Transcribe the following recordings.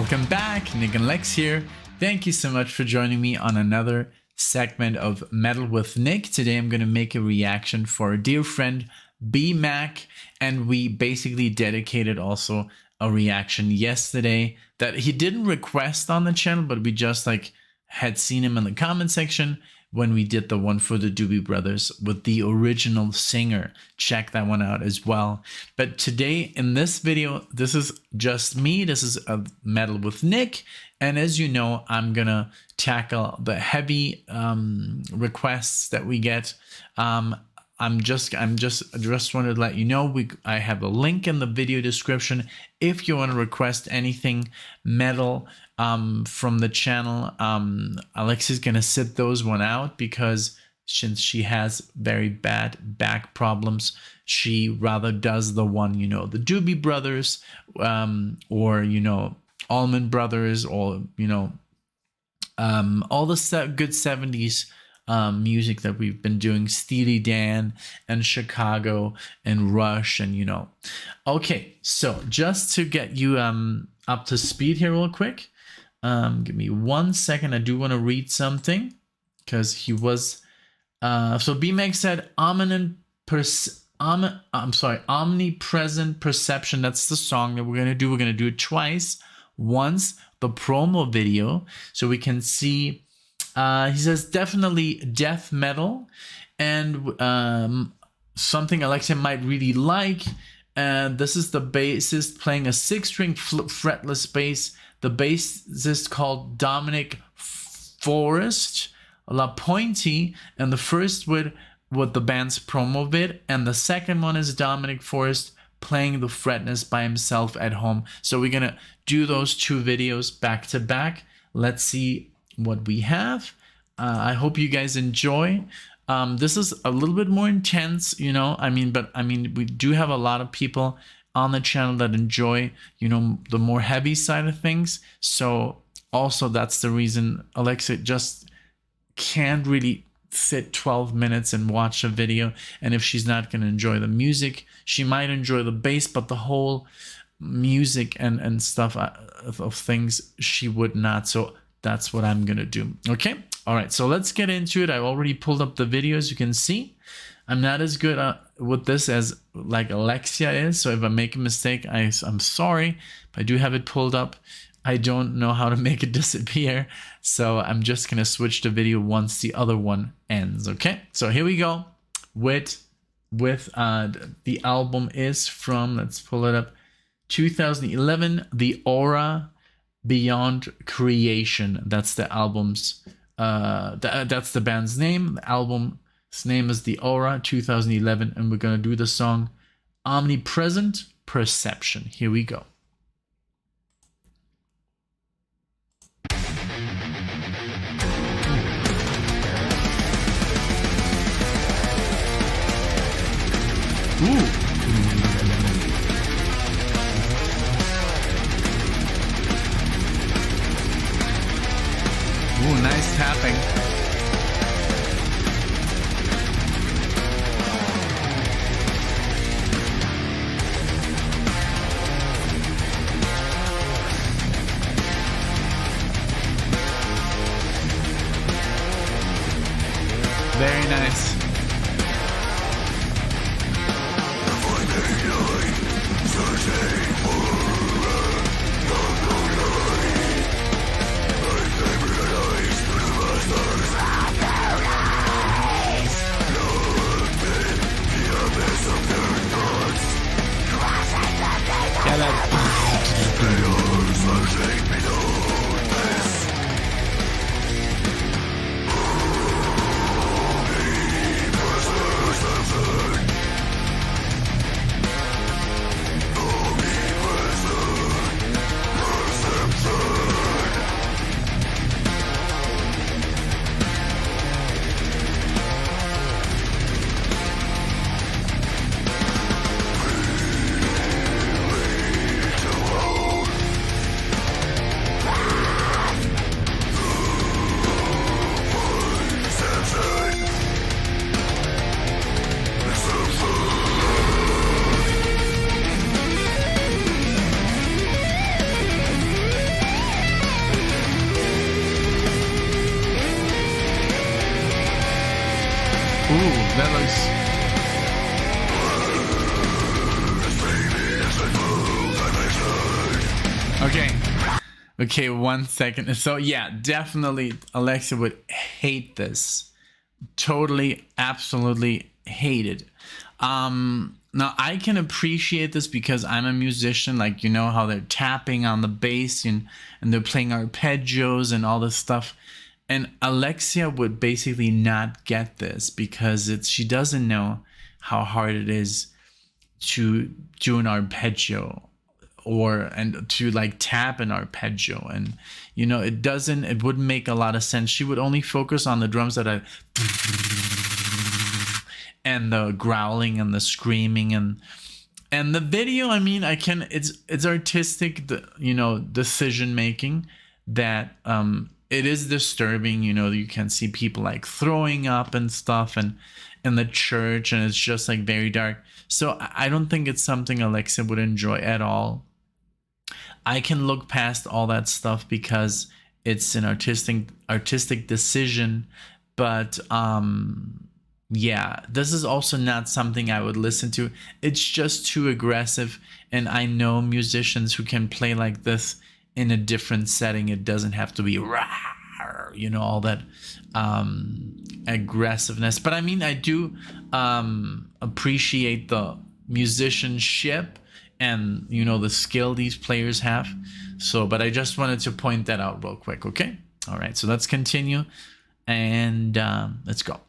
Welcome back, NicknLex here. Thank you so much for joining me on another segment of Metal with Nick. Today I'm going to make a reaction for a dear friend, BMC, and we basically dedicated also a reaction yesterday that he didn't request on the channel, but we just had seen him in the comment section when we did the one for the Doobie Brothers with the original singer. Check that one out as well. But today in this video, this is just me. This is a Metal with Nick. And as you know, I'm gonna tackle the heavy requests that we get. I just wanted to let you know I have a link in the video description if you want to request anything metal from the channel. Alexia's gonna sit those one out because since she has very bad back problems, she rather does the one, you know, the Doobie Brothers, or you know, Allman Brothers, or you know, all the good 70s music that we've been doing, Steely Dan and Chicago and Rush, and you know. Okay, so just to get you up to speed here real quick, give me 1 second. I do want to read something because he was so BMX said omnipresent perception. That's the song that we're gonna do. We're gonna do it twice. Once the promo video so we can see. He says definitely death metal, and something Alexia might really like. And this is the bassist playing a 6-string fretless bass. The bassist called Dominic Forrest La Pointe, and the first with the band's promo vid, and the second one is Dominic Forrest playing the fretness by himself at home. So we're gonna do those two videos back to back. Let's see what we have. I hope you guys enjoy. This is a little bit more intense, you know. But we do have a lot of people on the channel that enjoy, you know, the more heavy side of things. So also that's the reason Alexia just can't really sit 12 minutes and watch a video. And if she's not going to enjoy the music, she might enjoy the bass, but the whole music and stuff of things she would not. So that's what I'm gonna do. Okay, all right, so let's get into it. I've already pulled up the video. As you can see, I'm not as good with this as like Alexia is, so if I make a mistake, I'm sorry, but I do have it pulled up. I don't know how to make it disappear, so I'm just gonna switch the video once the other one ends. Okay, so here we go with the album is from, let's pull it up, 2011, The Aura Beyond Creation. That's the album's that's the band's name. The album's name is The Aura 2011, and we're gonna do the song Omnipresent Perception. Here we go. Ooh. Ooh, nice tapping. Very nice. Ooh, that looks... Okay. Okay, 1 second. So yeah, definitely Alexia would hate this. Totally, absolutely hate it. Now I can appreciate this because I'm a musician, like, you know how they're tapping on the bass and they're playing arpeggios and all this stuff. And Alexia would basically not get this because she doesn't know how hard it is to do an arpeggio and to like tap an arpeggio, and you know it wouldn't make a lot of sense. She would only focus on the drums that are and the growling and the screaming and the video. I mean, it's artistic, you know, decision making that it is disturbing. You know, you can see people like throwing up and stuff and in the church, and it's just like very dark. So I don't think it's something Alexia would enjoy at all. I can look past all that stuff because it's an artistic decision, but yeah, this is also not something I would listen to. It's just too aggressive, and I know musicians who can play like this in a different setting. It doesn't have to be rah, you know, all that aggressiveness. But I mean, I do appreciate the musicianship and, you know, the skill these players have. So, but I just wanted to point that out real quick. Okay. All right. So let's continue and let's go.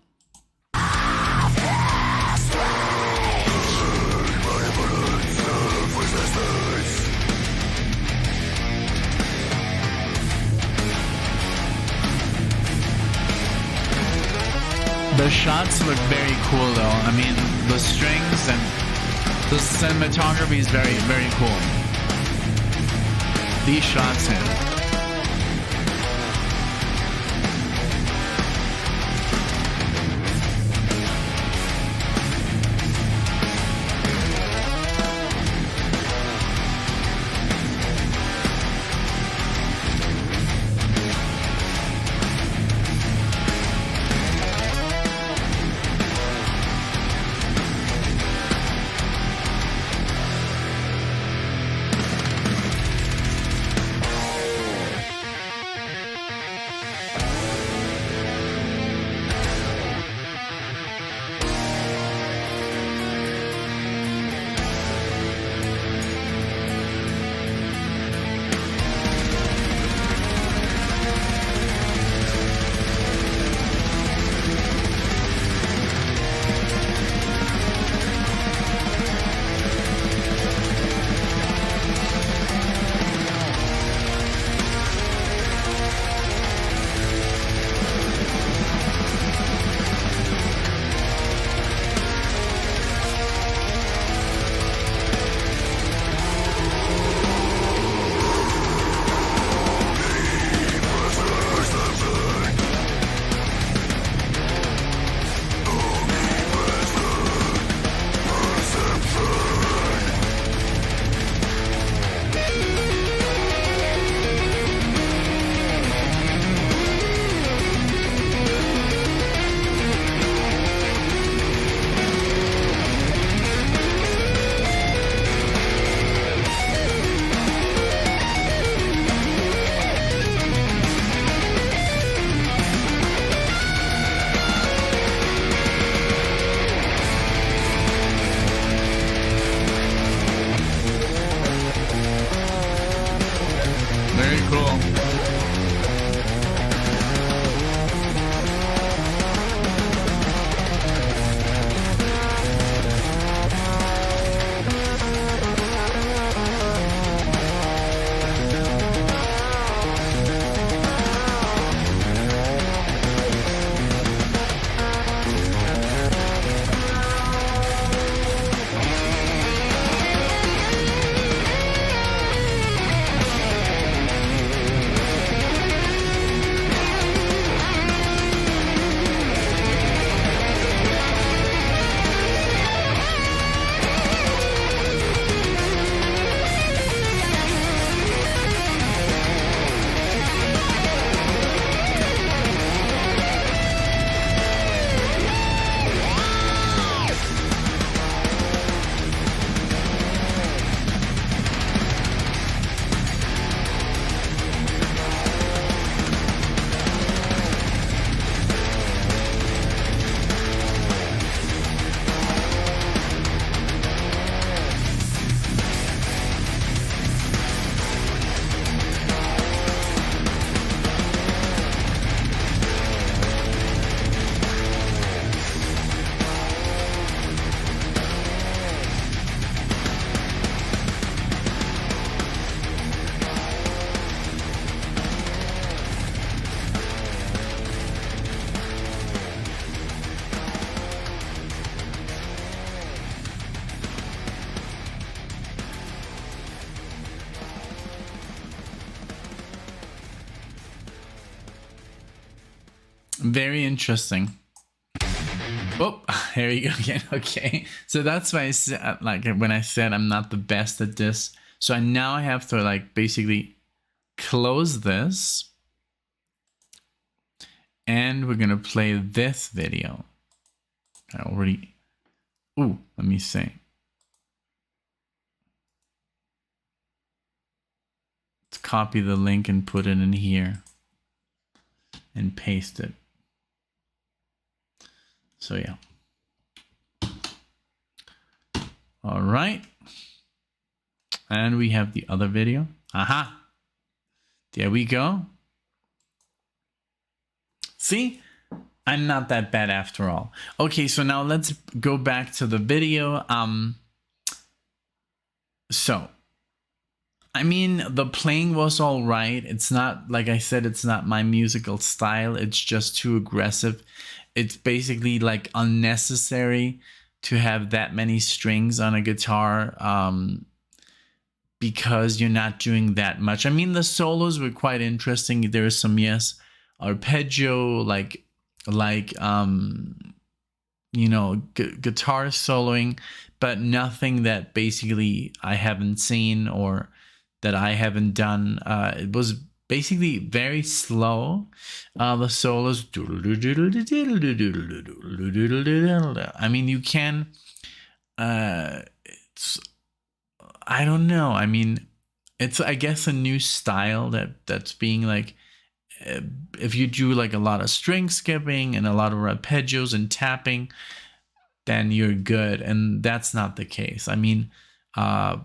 The shots look very cool though. I mean, the strings and the cinematography is very, very cool. These shots here. very interesting. Oh, here you go again. Okay, so that's why I said, like, when I said I'm not the best at this. So now I have to like basically close this, and we're gonna play this video. I already. Ooh, let me see. Let's copy the link and put it in here, and paste it. So yeah. All right. And we have the other video. Aha. There we go. See? I'm not that bad after all. Okay, so now let's go back to the video. So, I mean, the playing was all right. It's not, like I said, it's not my musical style. It's just too aggressive. It's basically like unnecessary to have that many strings on a guitar, because you're not doing that much. I mean, the solos were quite interesting. There's some, yes, arpeggio, like you know, guitar soloing, but nothing that basically I haven't seen or that I haven't done. It was basically very slow. The solos. I mean, you can. It's, I don't know. I mean, it's, I guess, a new style that's being like. If you do like a lot of string skipping and a lot of arpeggios and tapping, then you're good. And that's not the case. I mean, I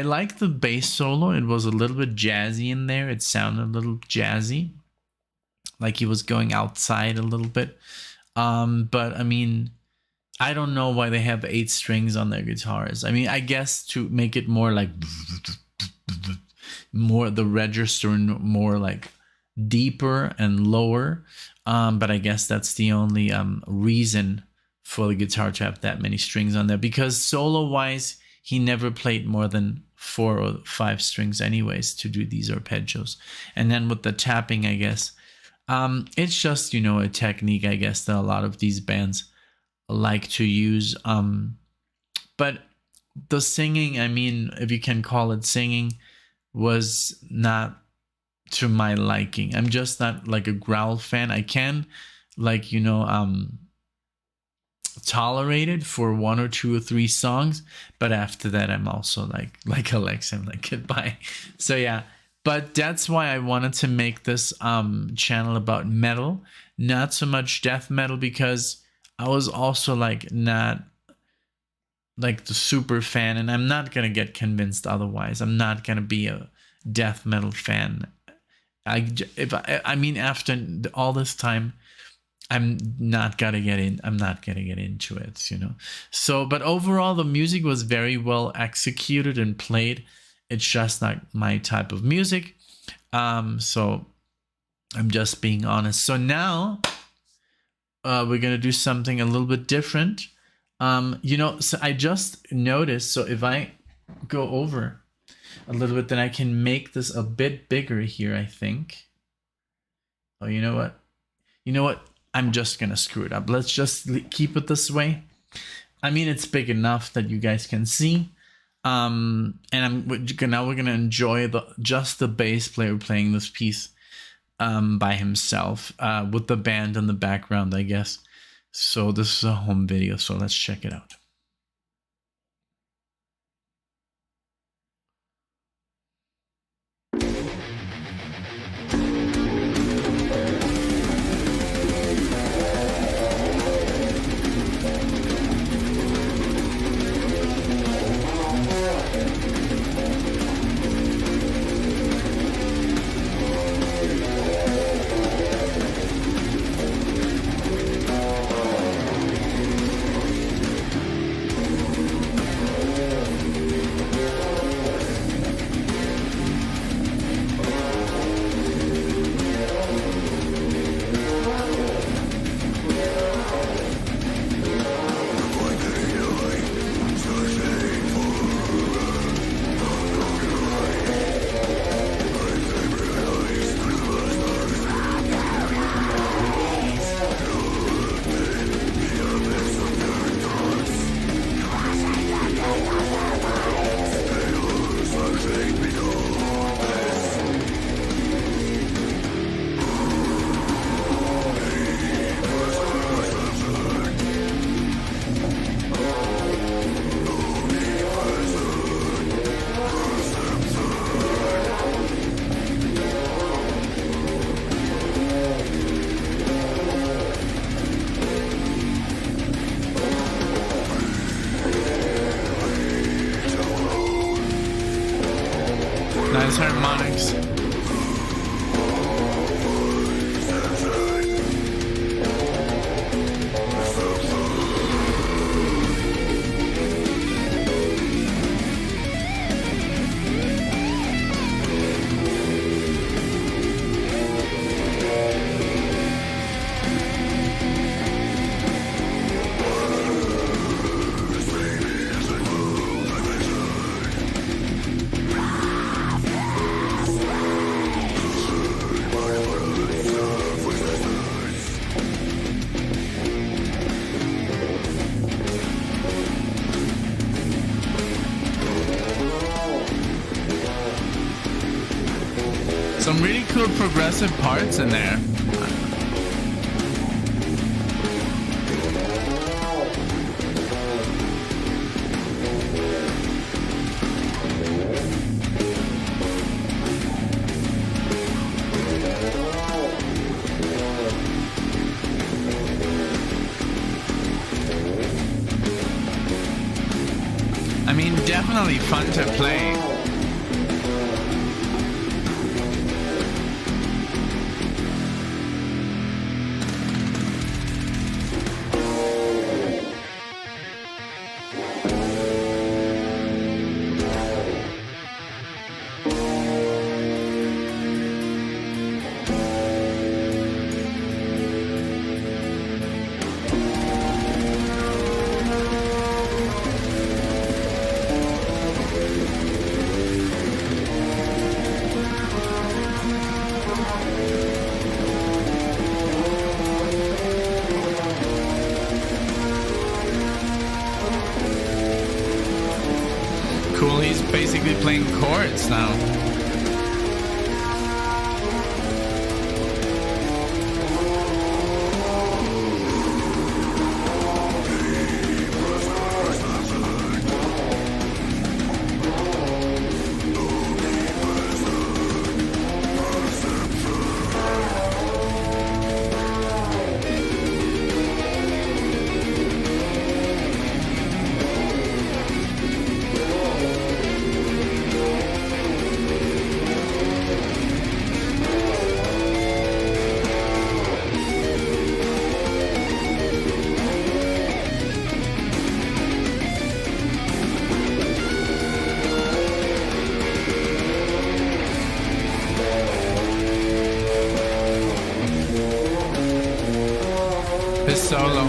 like the bass solo. It was a little bit jazzy in there. It sounded a little jazzy, like he was going outside a little bit. But I mean, I don't know why they have 8 strings on their guitars. I mean, I guess to make it more like more the register, more like deeper and lower. But I guess that's the only reason for the guitar to have that many strings on there, because solo wise, he never played more than 4 or 5 strings anyways to do these arpeggios. And then with the tapping, I guess, it's just, you know, a technique, I guess, that a lot of these bands like to use. But the singing, I mean, if you can call it singing, was not to my liking. I'm just not like a growl fan. I can, like, you know, tolerate it for 1 or 2 or 3 songs, but after that I'm also like Alex, I'm like, goodbye. So yeah, but that's why I wanted to make this channel about metal, not so much death metal, because I was also like not like the super fan, and I'm not gonna get convinced otherwise. I'm not gonna be a death metal fan. I mean, after all this time, I'm not gonna get into it, you know. So, but overall, the music was very well executed and played. It's just not my type of music. So I'm just being honest. So now we're gonna do something a little bit different. You know, so I just noticed. So if I go over a little bit, then I can make this a bit bigger here, I think. Oh, you know what? You know what? I'm just gonna screw it up. Let's just keep it this way. I mean, it's big enough that you guys can see. And now we're gonna enjoy just the bass player playing this piece by himself, with the band in the background, I guess. So this is a home video, so let's check it out. some really cool progressive parts in there. I mean, definitely fun to play. Cool, he's basically playing chords now. His solo.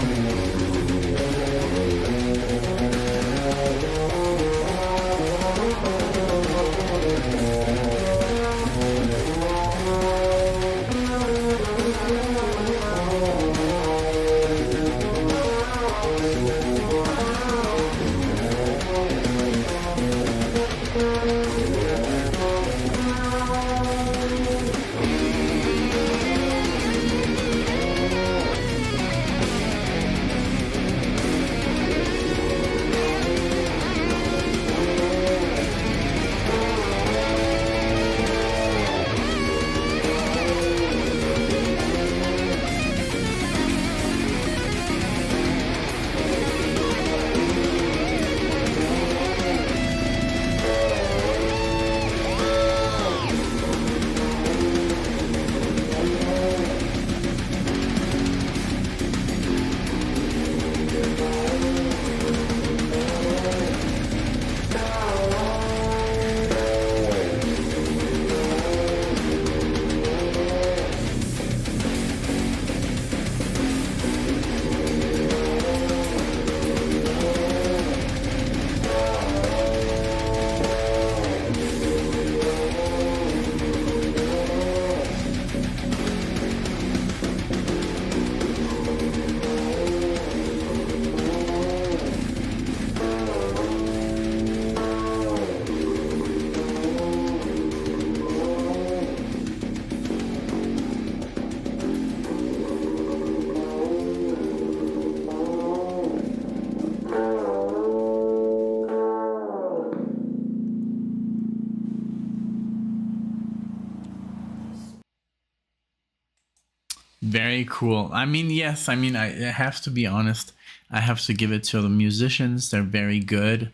Very cool. I mean, yes, I mean, I have to be honest. I have to give it to the musicians. They're very good.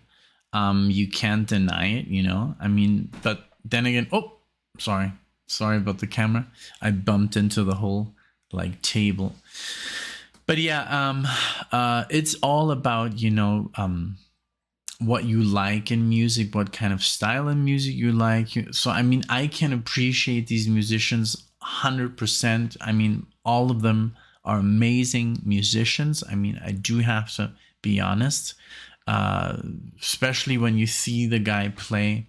You can't deny it, you know? I mean, but then again, oh, sorry. Sorry about the camera. I bumped into the whole like table. But yeah, it's all about, you know, what you like in music, what kind of style in music you like. So, I mean, I can appreciate these musicians 100%. I mean, all of them are amazing musicians. I mean, I do have to be honest, especially when you see the guy play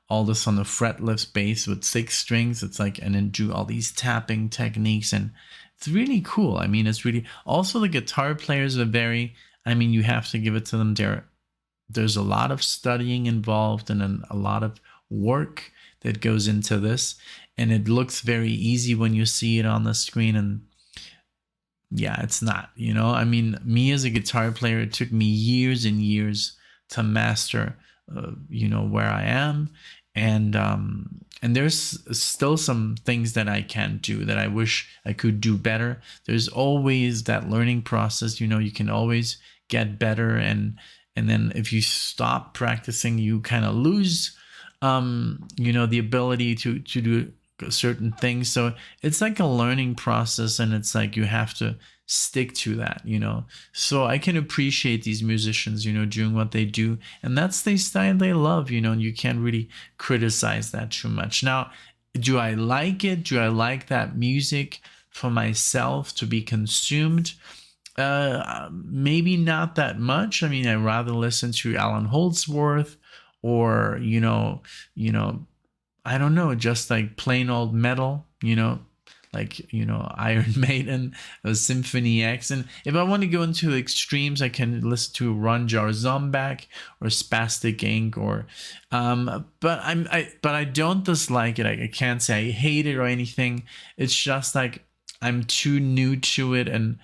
all this on the fretless bass with 6 strings. It's like, and then do all these tapping techniques, and it's really cool. I mean, it's really, also the guitar players are very, I mean, you have to give it to them. There's a lot of studying involved and a lot of work that goes into this. and it looks very easy when you see it on the screen, and yeah, it's not, you know. I mean, me as a guitar player, it took me years and years to master, you know, where I am, and there's still some things that I can't do that I wish I could do better. There's always that learning process, you know. You can always get better, and then if you stop practicing, you kind of lose, you know, the ability to do certain things. So it's like a learning process, and it's like you have to stick to that, you know. So I can appreciate these musicians, you know, doing what they do, and that's the style they love, you know, and you can't really criticize that too much. Now, do I like it? Do I like that music for myself to be consumed? Maybe not that much. I mean, I'd rather listen to Alan Holdsworth, or you know, I don't know, just like plain old metal, you know, like, you know, Iron Maiden or Symphony X. And if I want to go into extremes, I can listen to Ronjar Zombak or Spastic Inc. or but I don't dislike it. I can't say I hate it or anything. It's just like I'm too new to it, and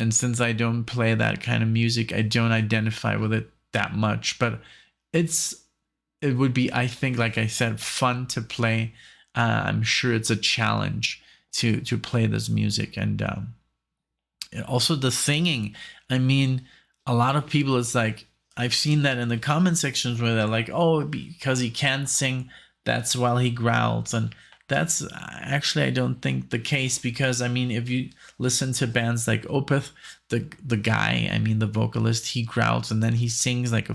since I don't play that kind of music, I don't identify with it that much. But it would be, I think, like I said, fun to play. I'm sure it's a challenge to play this music, and also the singing. I mean, a lot of people, it's like, I've seen that in the comment sections where they're like, oh, because he can't sing, that's why he growls. And that's actually, I don't think, the case, because I mean, if you listen to bands like Opeth, the guy, I mean the vocalist, he growls and then he sings like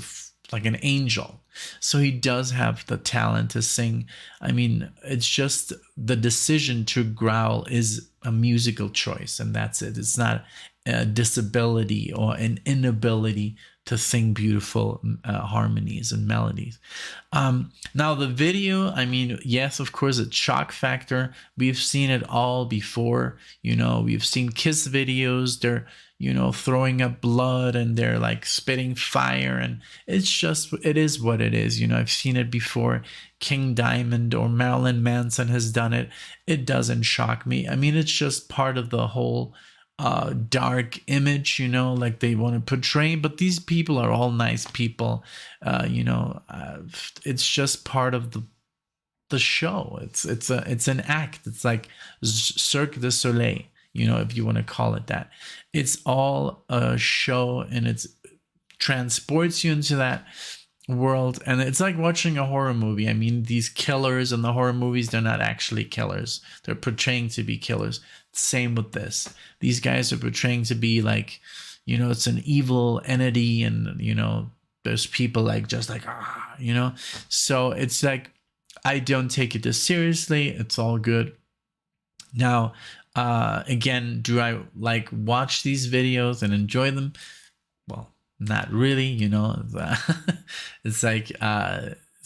an angel. So he does have the talent to sing. I mean, it's just the decision to growl is a musical choice, and that's it. It's not a disability or an inability to sing beautiful harmonies and melodies. Now the video, I mean, yes, of course, it's shock factor. We've seen it all before. You know, we've seen Kiss videos. They're, you know, throwing up blood and they're like spitting fire, and it's just, it is what it is. You know, I've seen it before. King Diamond or Marilyn Manson has done it. It doesn't shock me. I mean, it's just part of the whole dark image, you know, like they want to portray, but these people are all nice people. You know, it's just part of the show. It's an act. It's like Cirque du Soleil, you know, if you want to call it that. It's all a show, and it transports you into that world, and it's like watching a horror movie. I mean, these killers in the horror movies, they're not actually killers. They're portraying to be killers. Same with this. These guys are portraying to be like, you know, it's an evil entity, and, you know, there's people like just like, you know. So it's like, I don't take it as seriously. It's all good. Now, again, do I like watch these videos and enjoy them? Well, not really, you know. It's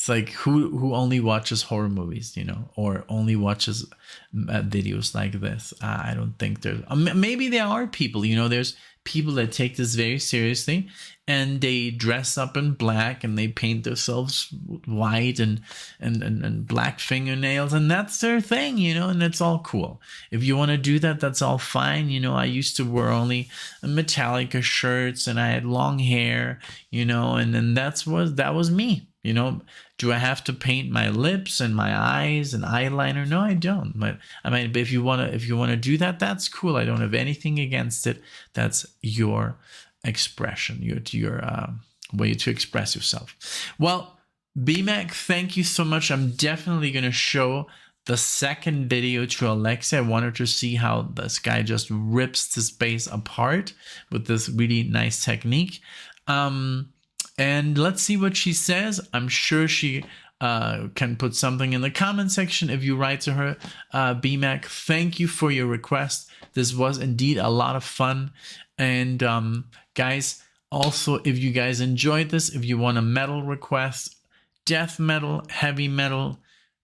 like who only watches horror movies, you know, or only watches videos like this. I don't think there's, maybe there are people, you know, there's people that take this very seriously, and they dress up in black and they paint themselves white and black fingernails, and that's their thing, you know, and it's all cool. If you want to do that, that's all fine. You know, I used to wear only Metallica shirts, and I had long hair, you know, and then that was me. You know, do I have to paint my lips and my eyes and eyeliner? No, I don't. But I mean, if you wanna do that, that's cool. I don't have anything against it. That's your expression, your way to express yourself. Well, BMAC, thank you so much. I'm definitely gonna show the second video to Alexia. I wanted to see how this guy just rips this bass apart with this really nice technique. And let's see what she says. I'm sure she can put something in the comment section if you write to her. BMAC, thank you for your request. This was indeed a lot of fun. And guys, also, if you guys enjoyed this, if you want a metal request, death metal, heavy metal,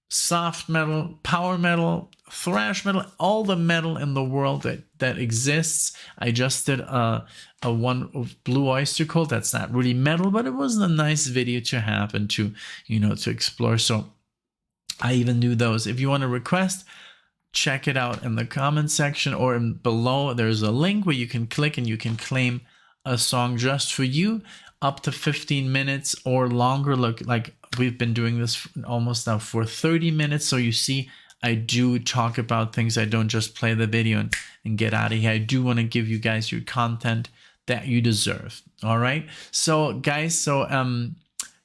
soft metal, power metal, thrash metal, all the metal in the world that exists. I just did a one of Blue Oyster Cult. That's not really metal, but it was a nice video to have and to, you know, to explore. So I even do those. If you want to request, check it out in the comment section or below. There's a link where you can click and you can claim a song just for you, up to 15 minutes or longer. Look, like we've been doing this almost now for 30 minutes. So you see, I do talk about things. I don't just play the video and get out of here. I do want to give you guys your content that you deserve. All right. So guys,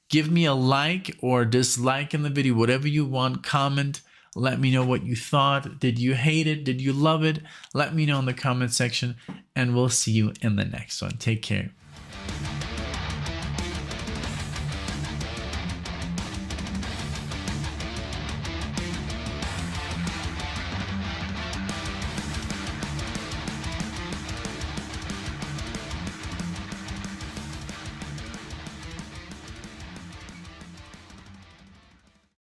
give me a like or dislike in the video, whatever you want. Comment. Let me know what you thought. Did you hate it? Did you love it? Let me know in the comment section, and we'll see you in the next one. Take care.